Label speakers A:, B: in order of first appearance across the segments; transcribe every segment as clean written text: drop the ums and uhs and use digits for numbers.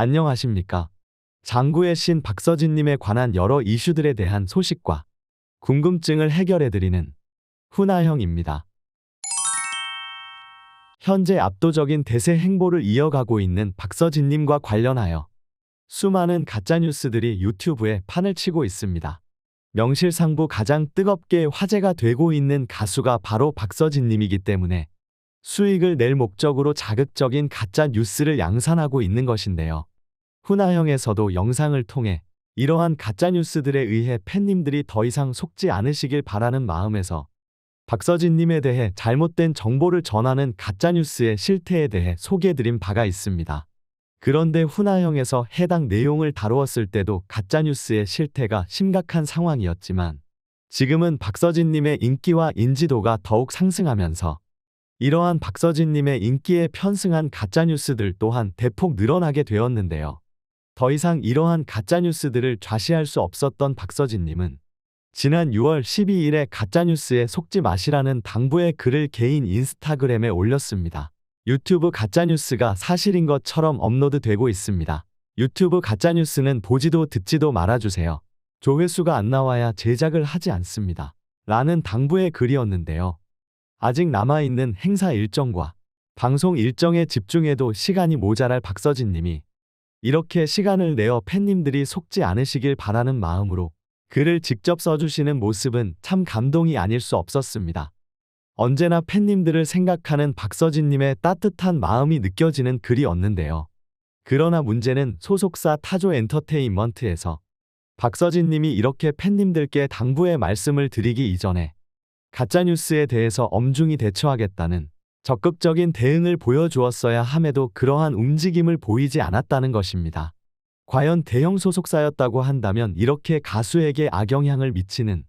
A: 안녕하십니까. 장구의 신 박서진님에 관한 여러 이슈들에 대한 소식과 궁금증을 해결해드리는 훈아형입니다. 현재 압도적인 대세 행보를 이어가고 있는 박서진님과 관련하여 수많은 가짜뉴스들이 유튜브에 판을 치고 있습니다. 명실상부 가장 뜨겁게 화제가 되고 있는 가수가 바로 박서진님이기 때문에 수익을 낼 목적으로 자극적인 가짜뉴스를 양산하고 있는 것인데요. 훈아형에서도 영상을 통해 이러한 가짜뉴스들에 의해 팬님들이 더 이상 속지 않으시길 바라는 마음에서 박서진님에 대해 잘못된 정보를 전하는 가짜뉴스의 실태에 대해 소개해드린 바가 있습니다. 그런데 훈아형에서 해당 내용을 다루었을 때도 가짜뉴스의 실태가 심각한 상황이었지만 지금은 박서진님의 인기와 인지도가 더욱 상승하면서 이러한 박서진님의 인기에 편승한 가짜뉴스들 또한 대폭 늘어나게 되었는데요. 더 이상 이러한 가짜뉴스들을 좌시할 수 없었던 박서진님은 지난 6월 12일에 가짜뉴스에 속지 마시라는 당부의 글을 개인 인스타그램에 올렸습니다. 유튜브 가짜뉴스가 사실인 것처럼 업로드되고 있습니다. 유튜브 가짜뉴스는 보지도 듣지도 말아주세요. 조회수가 안 나와야 제작을 하지 않습니다. 라는 당부의 글이었는데요. 아직 남아있는 행사 일정과 방송 일정에 집중해도 시간이 모자랄 박서진님이 이렇게 시간을 내어 팬님들이 속지 않으시길 바라는 마음으로 글을 직접 써주시는 모습은 참 감동이 아닐 수 없었습니다. 언제나 팬님들을 생각하는 박서진님의 따뜻한 마음이 느껴지는 글이었는데요. 그러나 문제는 소속사 타조 엔터테인먼트에서 박서진님이 이렇게 팬님들께 당부의 말씀을 드리기 이전에 가짜뉴스에 대해서 엄중히 대처하겠다는 적극적인 대응을 보여주었어야 함에도 그러한 움직임을 보이지 않았다는 것입니다. 과연 대형 소속사였다고 한다면 이렇게 가수에게 악영향을 미치는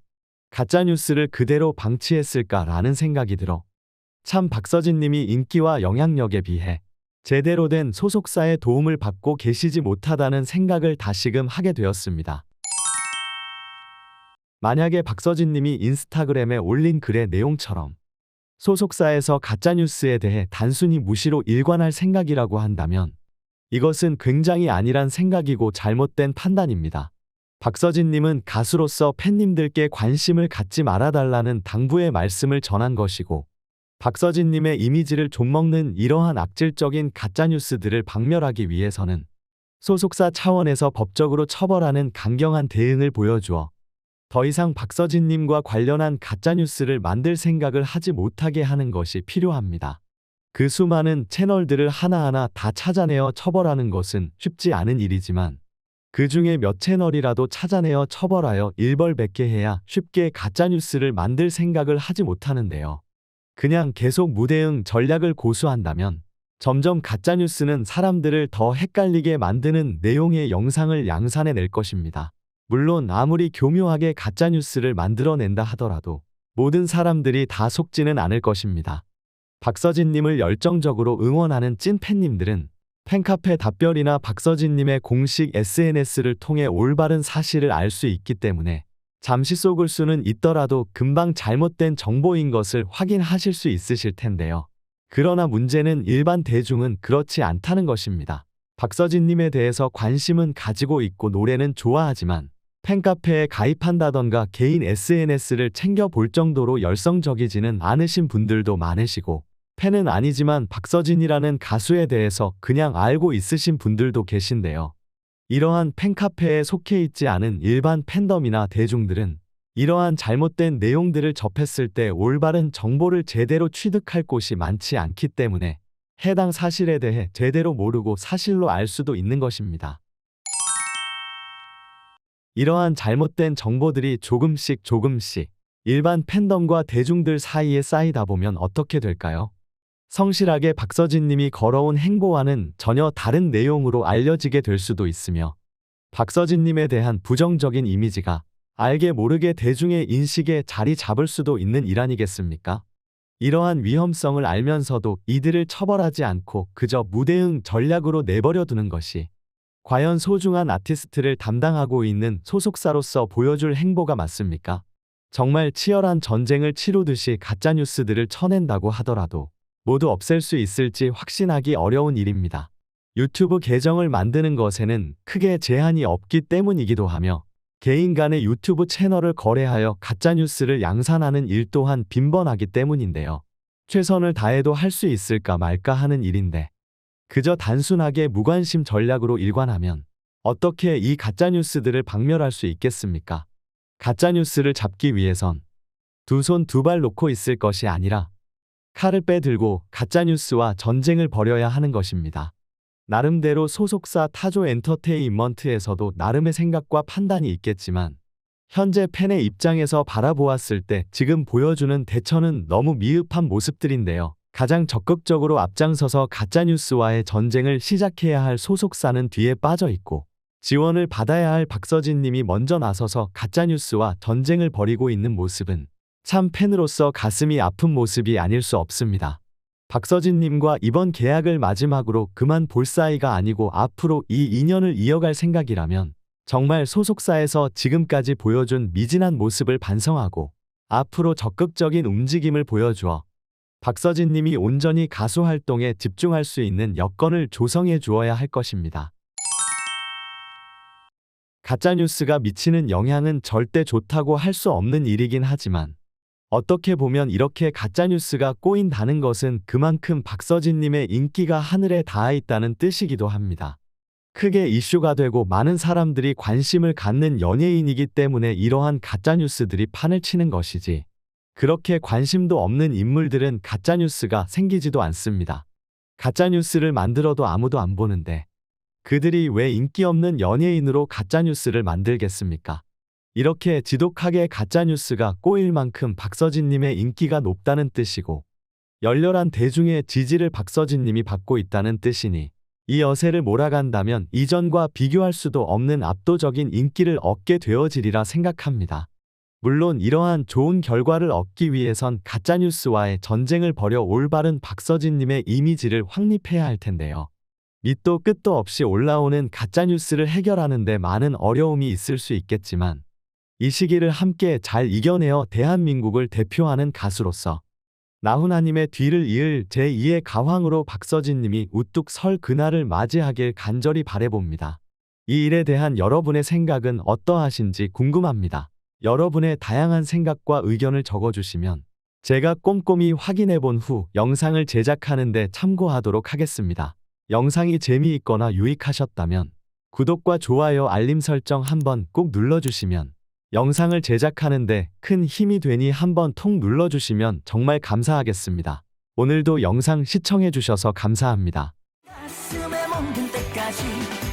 A: 가짜뉴스를 그대로 방치했을까라는 생각이 들어 참 박서진님이 인기와 영향력에 비해 제대로 된 소속사의 도움을 받고 계시지 못하다는 생각을 다시금 하게 되었습니다. 만약에 박서진님이 인스타그램에 올린 글의 내용처럼 소속사에서 가짜뉴스에 대해 단순히 무시로 일관할 생각이라고 한다면 이것은 굉장히 안일한 생각이고 잘못된 판단입니다. 박서진님은 가수로서 팬님들께 관심을 갖지 말아달라는 당부의 말씀을 전한 것이고 박서진님의 이미지를 좀먹는 이러한 악질적인 가짜뉴스들을 박멸하기 위해서는 소속사 차원에서 법적으로 처벌하는 강경한 대응을 보여주어 더 이상 박서진님과 관련한 가짜뉴스를 만들 생각을 하지 못하게 하는 것이 필요합니다. 그 수많은 채널들을 하나하나 다 찾아내어 처벌하는 것은 쉽지 않은 일이지만 그 중에 몇 채널이라도 찾아내어 처벌하여 일벌백계해야 쉽게 가짜뉴스를 만들 생각을 하지 못하는데요. 그냥 계속 무대응 전략을 고수한다면 점점 가짜뉴스는 사람들을 더 헷갈리게 만드는 내용의 영상을 양산해낼 것입니다. 물론 아무리 교묘하게 가짜뉴스를 만들어낸다 하더라도 모든 사람들이 다 속지는 않을 것입니다. 박서진님을 열정적으로 응원하는 찐팬님들은 팬카페 답변이나 박서진님의 공식 SNS를 통해 올바른 사실을 알 수 있기 때문에 잠시 속을 수는 있더라도 금방 잘못된 정보인 것을 확인하실 수 있으실 텐데요. 그러나 문제는 일반 대중은 그렇지 않다는 것입니다. 박서진님에 대해서 관심은 가지고 있고 노래는 좋아하지만 팬카페에 가입한다던가 개인 SNS를 챙겨볼 정도로 열성적이지는 않으신 분들도 많으시고 팬은 아니지만 박서진이라는 가수에 대해서 그냥 알고 있으신 분들도 계신데요. 이러한 팬카페에 속해 있지 않은 일반 팬덤이나 대중들은 이러한 잘못된 내용들을 접했을 때 올바른 정보를 제대로 취득할 곳이 많지 않기 때문에 해당 사실에 대해 제대로 모르고 사실로 알 수도 있는 것입니다. 이러한 잘못된 정보들이 조금씩 일반 팬덤과 대중들 사이에 쌓이다 보면 어떻게 될까요? 성실하게 박서진님이 걸어온 행보와는 전혀 다른 내용으로 알려지게 될 수도 있으며 박서진님에 대한 부정적인 이미지가 알게 모르게 대중의 인식에 자리 잡을 수도 있는 일 아니겠습니까? 이러한 위험성을 알면서도 이들을 처벌하지 않고 그저 무대응 전략으로 내버려 두는 것이 과연 소중한 아티스트를 담당하고 있는 소속사로서 보여줄 행보가 맞습니까? 정말 치열한 전쟁을 치르듯이 가짜뉴스들을 쳐낸다고 하더라도 모두 없앨 수 있을지 확신하기 어려운 일입니다. 유튜브 계정을 만드는 것에는 크게 제한이 없기 때문이기도 하며 개인 간의 유튜브 채널을 거래하여 가짜뉴스를 양산하는 일 또한 빈번하기 때문인데요. 최선을 다해도 할 수 있을까 말까 하는 일인데 그저 단순하게 무관심 전략으로 일관하면 어떻게 이 가짜뉴스들을 박멸할 수 있겠습니까? 가짜뉴스를 잡기 위해선 두 손 두 발 놓고 있을 것이 아니라 칼을 빼들고 가짜뉴스와 전쟁을 벌여야 하는 것입니다. 나름대로 소속사 타조 엔터테인먼트에서도 나름의 생각과 판단이 있겠지만 현재 팬의 입장에서 바라보았을 때 지금 보여주는 대처는 너무 미흡한 모습들인데요. 가장 적극적으로 앞장서서 가짜뉴스와의 전쟁을 시작해야 할 소속사는 뒤에 빠져 있고 지원을 받아야 할 박서진 님이 먼저 나서서 가짜뉴스와 전쟁을 벌이고 있는 모습은 참 팬으로서 가슴이 아픈 모습이 아닐 수 없습니다. 박서진 님과 이번 계약을 마지막으로 그만 볼 사이가 아니고 앞으로 이 인연을 이어갈 생각이라면 정말 소속사에서 지금까지 보여준 미진한 모습을 반성하고 앞으로 적극적인 움직임을 보여주어 박서진 님이 온전히 가수 활동에 집중할 수 있는 여건을 조성해 주어야 할 것입니다. 가짜뉴스가 미치는 영향은 절대 좋다고 할 수 없는 일이긴 하지만 어떻게 보면 이렇게 가짜뉴스가 꼬인다는 것은 그만큼 박서진님의 인기가 하늘에 닿아 있다는 뜻이기도 합니다. 크게 이슈가 되고 많은 사람들이 관심을 갖는 연예인이기 때문에 이러한 가짜뉴스들이 판을 치는 것이지 그렇게 관심도 없는 인물들은 가짜뉴스가 생기지도 않습니다. 가짜뉴스를 만들어도 아무도 안 보는데 그들이 왜 인기 없는 연예인으로 가짜뉴스를 만들겠습니까? 이렇게 지독하게 가짜뉴스가 꼬일 만큼 박서진님의 인기가 높다는 뜻이고 열렬한 대중의 지지를 박서진님이 받고 있다는 뜻이니 이 여세를 몰아간다면 이전과 비교할 수도 없는 압도적인 인기를 얻게 되어지리라 생각합니다. 물론 이러한 좋은 결과를 얻기 위해선 가짜뉴스와의 전쟁을 벌여 올바른 박서진님의 이미지를 확립해야 할 텐데요. 밑도 끝도 없이 올라오는 가짜뉴스를 해결하는 데 많은 어려움이 있을 수 있겠지만 이 시기를 함께 잘 이겨내어 대한민국을 대표하는 가수로서 나훈아님의 뒤를 이을 제2의 가왕으로 박서진님이 우뚝 설 그날을 맞이하길 간절히 바라봅니다. 이 일에 대한 여러분의 생각은 어떠하신지 궁금합니다. 여러분의 다양한 생각과 의견을 적어주시면 제가 꼼꼼히 확인해 본 후 영상을 제작하는 데 참고하도록 하겠습니다. 영상이 재미있거나 유익하셨다면 구독과 좋아요 알림 설정 한번 꼭 눌러주시면 영상을 제작하는데 큰 힘이 되니 한번 통 눌러주시면 정말 감사하겠습니다. 오늘도 영상 시청해주셔서 감사합니다.
B: 가슴에 멍든 때까지